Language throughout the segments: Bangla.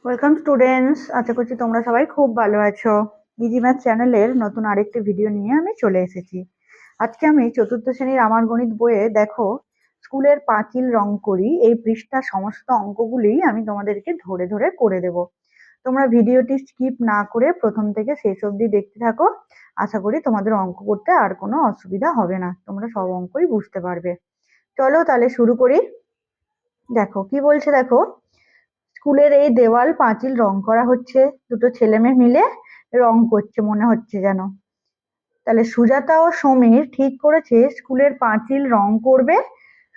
ওয়েলকাম স্টুডেন্টস, আশা করছি তোমরা সবাই খুব ভালো আছো। ইজি ম্যাথ চ্যানেলের নতুন আরেকটি ভিডিও নিয়ে আমি চলে এসেছি। আজকে আমি চতুর্থ শ্রেণীর আমার গণিত বইয়ে দেখো স্কুলের পাঁচিল রং করি এই পৃষ্ঠার সমস্ত অঙ্কগুলি আমি তোমাদেরকে ধরে ধরে করে দেব। তোমরা ভিডিওটি স্কিপ না করে প্রথম থেকে শেষ অবধি দেখতে থাকো। আশা করি তোমাদের অঙ্ক করতে আর কোনো অসুবিধা হবে না, তোমরা সব অঙ্কই বুঝতে পারবে। চলো তাহলে শুরু করি। দেখো কি বলছে, দেখো স্কুলের এই দেওয়াল পাঁচিল রং করা হচ্ছে, দুটো ছেলে মেয়ে মিলে রং করছে মনে হচ্ছে যেন। তাহলে সুজাতা ও সমীর ঠিক করেছে স্কুলের পাঁচিল রং করবে।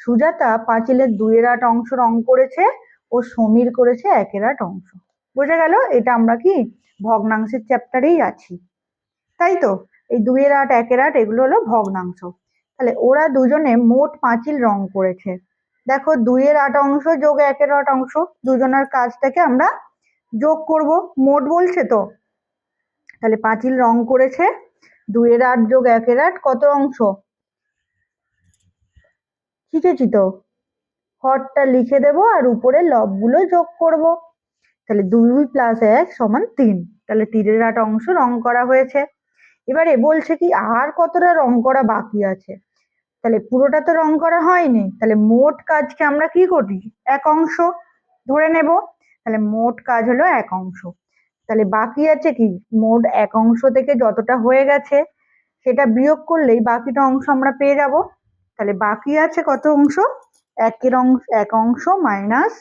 সুজাতা পাঁচিলের 2/8 অংশ রং করেছে ও সমীর করেছে 1/8 অংশ। বোঝা গেল, এটা আমরা কি ভগ্নাংশের চ্যাপ্টারেই আছি, তাই তো? এই 2/8 1/8 এগুলো হলো ভগ্নাংশ। তাহলে ওরা দুজনে মোট পাঁচিল রং করেছে। দেখো 2/8 অংশ যোগ 1/8 অংশ, দুজনের কাজটাকে আমরা যোগ করব, মোট বলছে তো। তাহলে পাঁচিল রং করেছে 2/8 যোগ 1/8 কত অংশ শিখেছি তো। হরটা লিখে দেব আর উপরে লবগুলো যোগ করব। তাহলে 2 + 1 = 3। তাহলে 3/8 অংশ রং করা হয়েছে। এবারে বলছে কি আর কতটা রং করা বাকি আছে। তাহলে পুরোটা তো রং করা হয়নি, তাহলে মোট কাজকে আমরা কি করি, 1 অংশ ধরে নেব। তাহলে মোট কাজ হলো 1 অংশ। তাহলে বাকি আছে কি, মোট 1 অংশ থেকে যতটা হয়ে গেছে সেটা বিয়োগ করলেই বাকিটা অংশ আমরা পেয়ে যাব। তাহলে বাকি আছে কত অংশ, 1 অংশ মাইনাস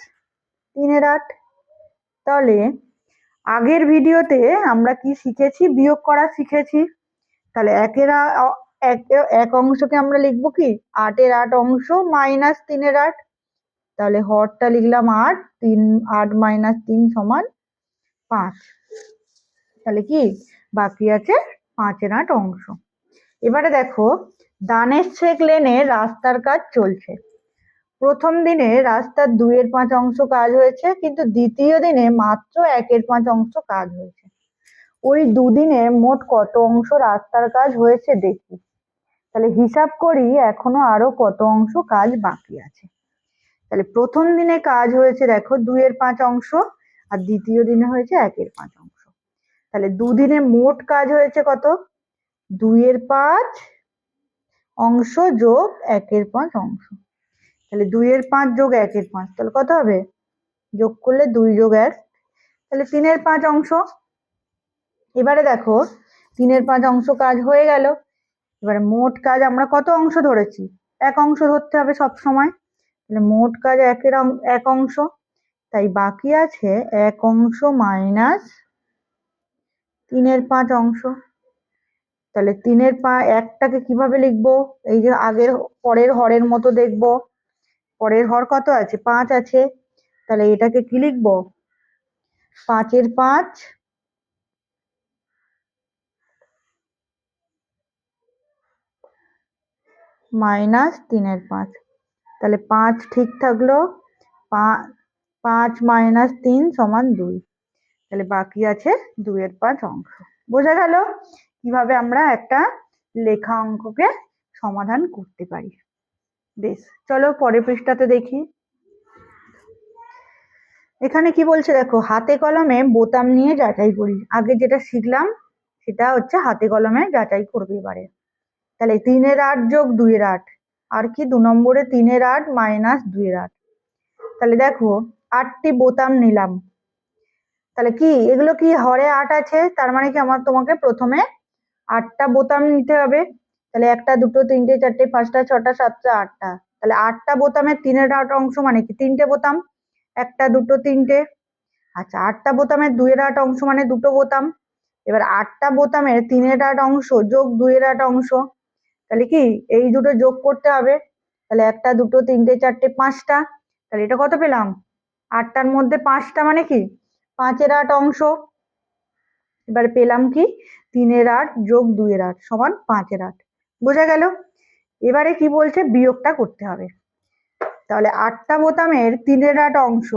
3/8। তাহলে আগের ভিডিওতে আমরা কি শিখেছি, বিয়োগ করা শিখেছি। তাহলে এক অংশকে আমরা লিখবো কি 8/8 অংশ মাইনাস 3/8। তাহলে হরটা লিখলাম 8, 8 - 3 = 5। তাহলে কি বাকি আছে 5/8 অংশ। এবারে দেখো দানেশশেখ লেনে রাস্তার কাজ চলছে। প্রথম দিনে রাস্তার 2/5 অংশ কাজ হয়েছে, কিন্তু দ্বিতীয় দিনে মাত্র 1/5 অংশ কাজ হয়েছে। ওই দুদিনে মোট কত অংশ রাস্তার কাজ হয়েছে দেখি। তাহলে হিসাব করি এখনো আরো কত অংশ কাজ বাকি আছে। তাহলে প্রথম দিনে কাজ হয়েছে দেখো 2/5 অংশ, আর দ্বিতীয় দিনে হয়েছে 1/5 অংশ। তাহলে দুদিনে মোট কাজ হয়েছে কত, 2/5 অংশ যোগ 1/5 অংশ। তাহলে 2/5 যোগ 1/5 তাহলে কত হবে, যোগ করলে 2 যোগ 1, তাহলে 3/5 অংশ। এবারে দেখো 3/5 অংশ কাজ হয়ে গেল। এবারে মোট কাজ আমরা কত অংশ ধরেছি, 1 অংশ ধরতে হবে সব সময়। তাহলে মোট কাজ 1 অংশ, তাই বাকি আছে 1 অংশ মাইনাস 3/5 অংশ। তাহলে 1টাকে কিভাবে লিখবো, এই যে আগের পরের হরের মতো দেখবো। পরের হর কত আছে, 5 আছে। তাহলে এটাকে কি লিখবো, 5/5 মাইনাস 3/5। তাহলে 5 ঠিক থাকলো, 5 - 3 = 2। তাহলে বাকি আছে 2/5 অংশ। বোঝা গেল কিভাবে আমরা একটা লেখা অঙ্ককে সমাধান করতে পারি। বেশ, চলো পরের পৃষ্ঠাতে দেখি। এখানে কি বলছে দেখো, হাতে কলমে বোতাম নিয়ে যাচাই করি। আগে যেটা শিখলাম সেটা হচ্ছে হাতে কলমে যাচাই করবে এবারে। তাহলে 3/8 যোগ 2/8, আর কি 2 নম্বরে 3/8 মাইনাস 2/8। তাহলে দেখো 8টি বোতাম নিলাম। তাহলে কি এগুলো কি হরে 8 আছে, তার মানে কি আমার তোমাকে প্রথমে 8টা বোতাম নিতে হবে। তাহলে 1টা 2টো 3টে 4টে 5টা 6টা 7টা 8টা। তাহলে 8টা বোতামের 3/8 অংশ মানে কি 3টে বোতাম, 1টা 2টো 3টে। আচ্ছা 8টা বোতামের 2/8 অংশ মানে 2টো বোতাম। এবার 8টা বোতামের 3/8 অংশ যোগ 2/8 অংশ, তাহলে কি এই দুটো যোগ করতে হবে। তাহলে 1টা 2টো 3টে 4টে 5টা। তাহলে এটা কত পেলাম, 8টার মধ্যে 5টা মানে কি 5/8 অংশ। এবারে পেলাম কি 3/8 যোগ 2/8 সমান 5/8। বোঝা গেল। এবারে কি বলছে, বিয়োগটা করতে হবে। তাহলে 8টা বোতামের 3/8 অংশ,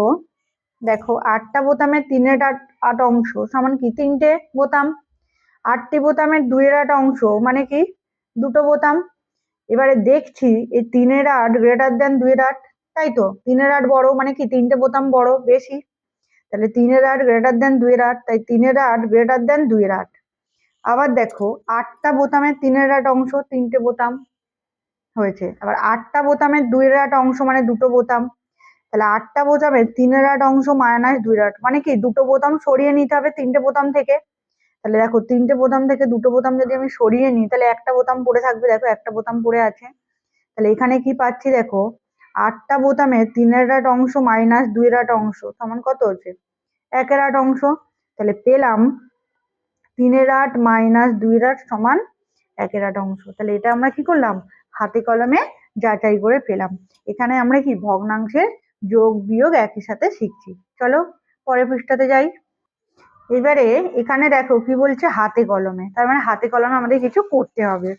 দেখো 8টা বোতামের 3/8 অংশ সমান কি 3টে বোতাম। 8টি বোতামের 2/8 অংশ মানে কি 2টো বোতাম। এবারে দেখছি এই 3/8 গ্রেটার দেন 2/8, তাই তো 3/8 বড় মানে কি 3টে বোতাম বড় বেশি। তাহলে 3/8 গ্রেটার দেন 2/8, তাই 3/8 গ্রেটার দেন 2/8। আবার দেখো 8টা বোতামের 3/8 অংশ, 3টে বোতাম হয়েছে। আবার 8টা বোতামের 2/8 অংশ মানে 2টো বোতাম। তাহলে 8টা বোতামের 3/8 অংশ মাইনাস 2/8 মানে কি 2টো বোতাম সরিয়ে নিতে হবে 3টে বোতাম থেকে। তাহলে দেখো 3টে বোতাম থেকে 2টো বোতাম যদি আমি সরিয়ে নিই তাহলে একটা বোতাম পড়ে থাকবে, দেখো একটা বোতাম পড়ে আছে। তাহলে এখানে কি পাচ্ছি দেখো, 8টা বোতামের 3/8 অংশ মাইনাস 2/8 অংশ সমান কত হচ্ছে, 1/8 অংশ। তাহলে পেলাম 3/8 মাইনাস 2/8 সমান 1/8 অংশ। তাহলে এটা আমরা কি করলাম, হাতে কলমে যাচাই করে পেলাম। এখানে আমরা কি ভগ্নাংশের যোগ বিয়োগ একই সাথে শিখছি। চলো পরের পৃষ্ঠাতে যাই। এবারে এখানে দেখো কি বলছে, হাতে কলমে, তার মানে হাতে কলমে আমাদের কিছু করতে হবে।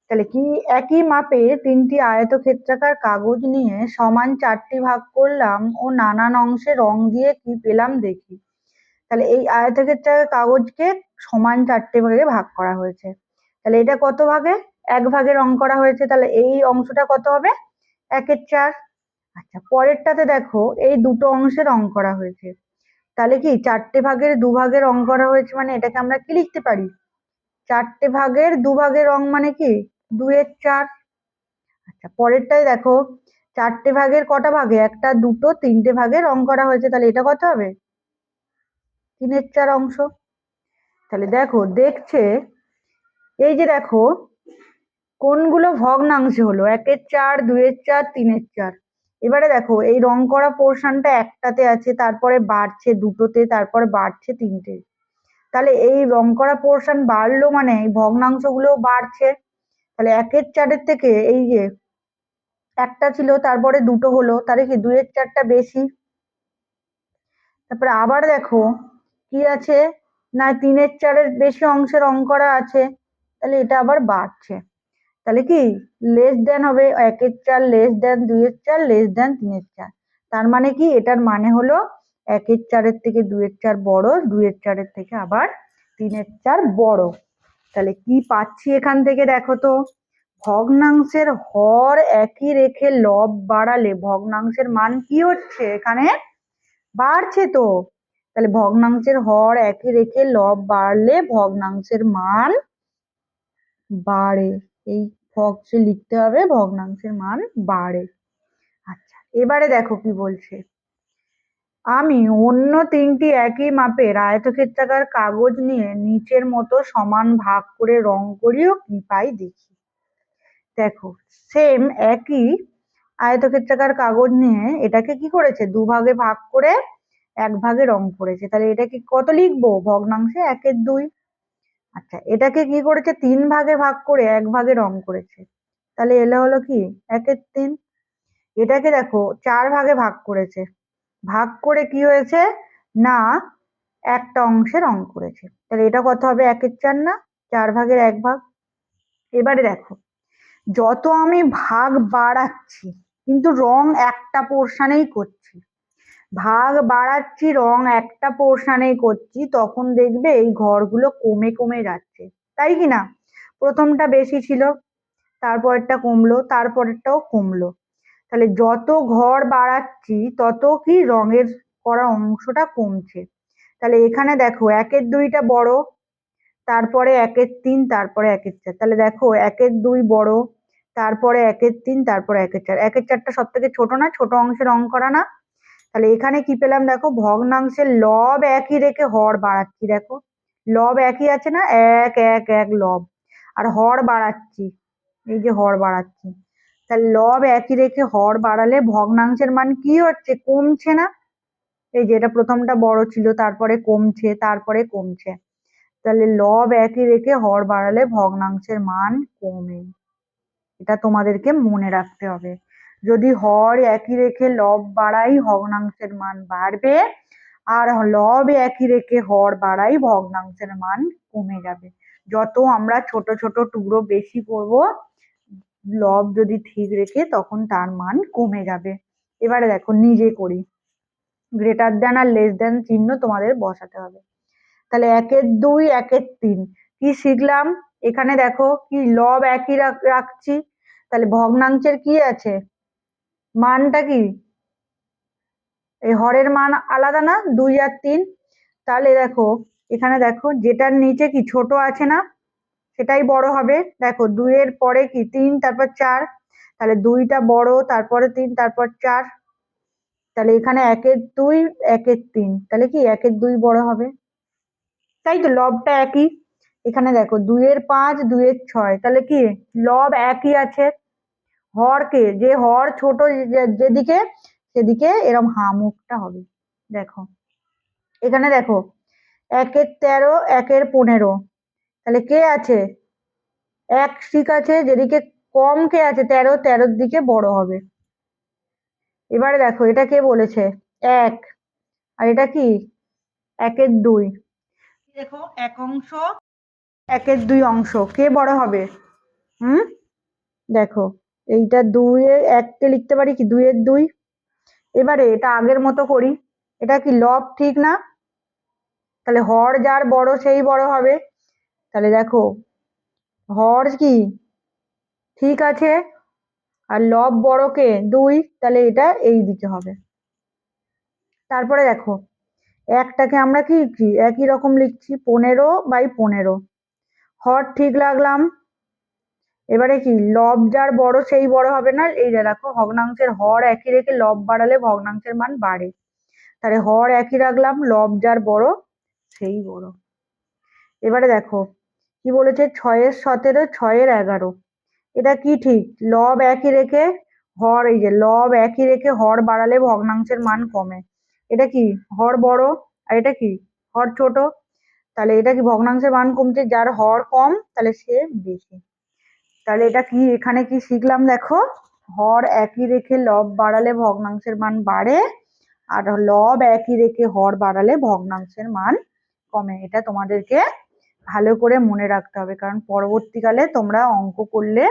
তাহলে কি, একই মাপে 3টি আয়তক্ষেত্রাকার কাগজ নিয়ে সমান 4টি ভাগ করলাম ও নানান অংশে রং দিয়ে কি পেলাম দেখি। তাহলে এই আয়তক্ষেত্রাকার কাগজকে সমান 4টে ভাগে ভাগ করা হয়েছে। তাহলে এটা কত ভাগে, 1 ভাগে রং করা হয়েছে। তাহলে এই অংশটা কত হবে, 1/4। আচ্ছা পরেরটাতে দেখো এই দুটো অংশে রং করা হয়েছে। তাহলে কি 4টে ভাগের 2 ভাগে রং করা হয়েছে, মানে এটাকে আমরা কি লিখতে পারি, 4টে ভাগের 2 ভাগে রং মানে কি 2/4। আচ্ছা পরেরটাই দেখো 4টে ভাগের কটা ভাগে, 1টা 2টো 3টে ভাগে রং করা হয়েছে। তাহলে এটা কত হবে, 3/4 অংশ। তাহলে দেখো দেখছে, এই যে দেখো কোনগুলো ভগ্নাংশে হলো, 1/4, 2/4, 3/4। এবারে দেখো এই রং করা পোর্শনটা একটাতে আছে, তারপরে বাড়ছে দুটোতে, তারপরে বাড়ছে 3টে। তাহলে এই রং করা পোর্শন বাড়লো মানে এই ভগ্নাংশগুলো বাড়ছে। তাহলে 1/4 থেকে এই যে একটা ছিল তারপরে দুটো হলো, তাহলে কি 2/4টা বেশি। তারপরে আবার দেখো কি আছে না, 3/4 বেশি অংশে রং করা আছে, তাহলে এটা আবার বাড়ছে। তাহলে কি লেস দেন হবে, 1/4 লেস দেন 2/4 লেস দেন 3/4। তার মানে কি, এটার মানে হলো 1/4 থেকে 2/4 বড়, 2/4 থেকে আবার 3/4 বড়। তাহলে কি পাচ্ছি এখান থেকে দেখো তো, ভগ্নাংশের হর একই রেখে লব বাড়ালে ভগ্নাংশের মান কি হচ্ছে, এখানে বাড়ছে তো। তাহলে ভগ্নাংশের হর একই রেখে লব বাড়লে ভগ্নাংশের মান বাড়ে, এই বক্সে লিখতে হবে ভগ্নাংশের মান বাড়ে। আচ্ছা এবারে দেখো কি বলছে, আমি অন্য 3টি একই মাপের আয়তক্ষেত্রাকার কাগজ নিয়ে নিচের মতো সমান ভাগ করে রং করিও কি পাই দেখি। দেখো সেম একই আয়তক্ষেত্রাকার কাগজ নিয়ে এটাকে কি করেছে, 2 ভাগে ভাগ করে 1 ভাগে রং করেছে। তাহলে এটাকে কত লিখবো, ভগ্নাংশে 1/2। আচ্ছা এটাকে কি করেছে, 3 ভাগে ভাগ করে 1 ভাগে রং করেছে। তাহলে এলো হলো কি 1/3। এটাকে দেখো 4 ভাগে ভাগ করেছে, ভাগ করে কি হয়েছে না একটা অংশে রং করেছে। তাহলে এটা কত হবে, 1/4 না, 4 ভাগের 1 ভাগ। এবারে দেখো যত আমি ভাগ বাড়াচ্ছি কিন্তু রং একটা পোর্শনেই করছি, ভাগ বাড়াচ্ছি রং একটা পোর্শনেই করছি, তখন দেখবে এই ঘরগুলো কমে কমে যাচ্ছে, তাই কি না। প্রথমটা বেশি ছিল, তারপরেরটা কমলো, তারপরেরটাও কমলো। তাহলে যত ঘর বাড়াচ্ছি তত কি রঙের করা অংশটা কমছে। তাহলে এখানে দেখো 1/2টা বড়, তারপরে 1/3, তারপরে 1/4। তাহলে দেখো 1/2 বড়, তারপরে 1/3, তারপরে 1/4। 1/4টা সব থেকে ছোট না, ছোট অংশে রং করা না। তাহলে এখানে কি পেলাম দেখো, ভগ্নাংশের লব একই রেখে হর বাড়াচ্ছি। দেখো লব একই আছে না, 1 1 1 লব, আর হর বাড়াচ্ছি, এই যে হর বাড়াচ্ছি। তাহলে লব একই রেখে হর বাড়ালে ভগ্নাংশের মান কি হচ্ছে, কমছে না। এই যে এটা প্রথমটা বড় ছিল, তারপরে কমছে, তারপরে কমছে। তাহলে লব একই রেখে হর বাড়ালে ভগ্নাংশের মান কমে, এটা তোমাদেরকে মনে রাখতে হবে। যদি হর একই রেখে লব বাড়াই ভগ্নাংশের মান বাড়বে, আর লব একই রেখে হর বাড়াই ভগ্নাংশের মান কমে যাবে। যত আমরা ছোট ছোট টুকরো বেশি করব লব যদি ঠিক রেখে, তখন তার মান কমে যাবে। এবারে দেখো নিজে করি, গ্রেটার দেন আর লেস দেন চিহ্ন তোমাদের বসাতে হবে। তাহলে 1/2 1/3 কি শিখলাম, এখানে দেখো কি লব একই রাখছি, তাহলে ভগ্নাংশের কি আছে মানটা কি এই হরের মান আলাদা না, 2 আর 3। তাহলে দেখো এখানে দেখো যেটার নিচে কি ছোট আছে না, সেটাই বড় হবে। দেখো 2 এর পরে কি 3, তারপর 4, তাহলে 2টা বড়, তারপরে 3, তারপর 4। তাহলে এখানে 1-এর 2, 1-এর 3, তাহলে কি 1-এর 2 বড় হবে, তাই তো লবটা একই। এখানে দেখো 2 এর 5, 2 এর 6, তাহলে কি লব একই আছে। হরকে যে হর ছোট যেদিকে সেদিকে এরম হা মুখটা হবে। দেখো এখানে দেখো 1-এর 13, 1-এর 15, তাহলে কে আছে 1 ঠিক আছে, যেদিকে কম কে আছে 13, 13-র দিকে বড় হবে। এবারে দেখো এটা কে বলেছে 1, আর এটা কি 1-এর 2। দেখো 1 অংশ 1-এর 2 অংশ কে বড় হবে? হুম, দেখো এইটা 2 এর 1 কে লিখতে পারি কি 2 এর 2। এবারে এটা আগের মতো করি, এটা কি লব ঠিক না? তাহলে হর যার বড় সেই বড় হবে। তাহলে দেখো হর কি ঠিক আছে, আর লব বড় কে 2, তাহলে এটা এই দিকে হবে। তারপরে দেখো একটাকে আমরা কি কি একই রকম লিখছি 15/15, হর ঠিক লাগলাম। এবারে কি লব যার বড় সেই বড় হবে না, এই যে দেখো ভগ্নাংশের হর একই রেখে লব বাড়ালে ভগ্নাংশের মান বাড়ে। তাহলে হর একই রাখলাম, লব যার বড় সেই বড়। এবারে দেখো কি বলেছে 6-এর 17, 6-এর 11, এটা কি ঠিক? লব একই রেখে হর, এই যে লব একই রেখে হর বাড়ালে ভগ্নাংশের মান কমে। এটা কি হর বড়, আর এটা কি হর ছোট, তাহলে এটা কি ভগ্নাংশের মান কমছে, যার হর কম তাহলে সে বেশি। তাহলে এটা কি এখানে কি শিখলাম দেখো, হর একই রেখে লব বাড়ালে ভগ্নাংশের মান বাড়ে, আর লব একই রেখে হর বাড়ালে ভগ্নাংশের মান কমে। এটা তোমাদেরকে ভালো করে মনে রাখতে হবে, কারণ পরবর্তীকালে তোমরা অঙ্ক করলে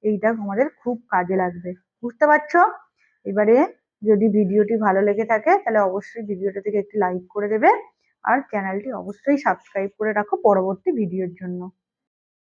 এইটা তোমাদের খুব কাজে লাগবে। বুঝতে পারছো? এবারে যদি ভিডিওটি ভালো লেগে থাকে তাহলে অবশ্যই ভিডিওটা থেকে একটি লাইক করে দেবে, আর চ্যানেলটি অবশ্যই সাবস্ক্রাইব করে রাখো পরবর্তী ভিডিওর জন্য।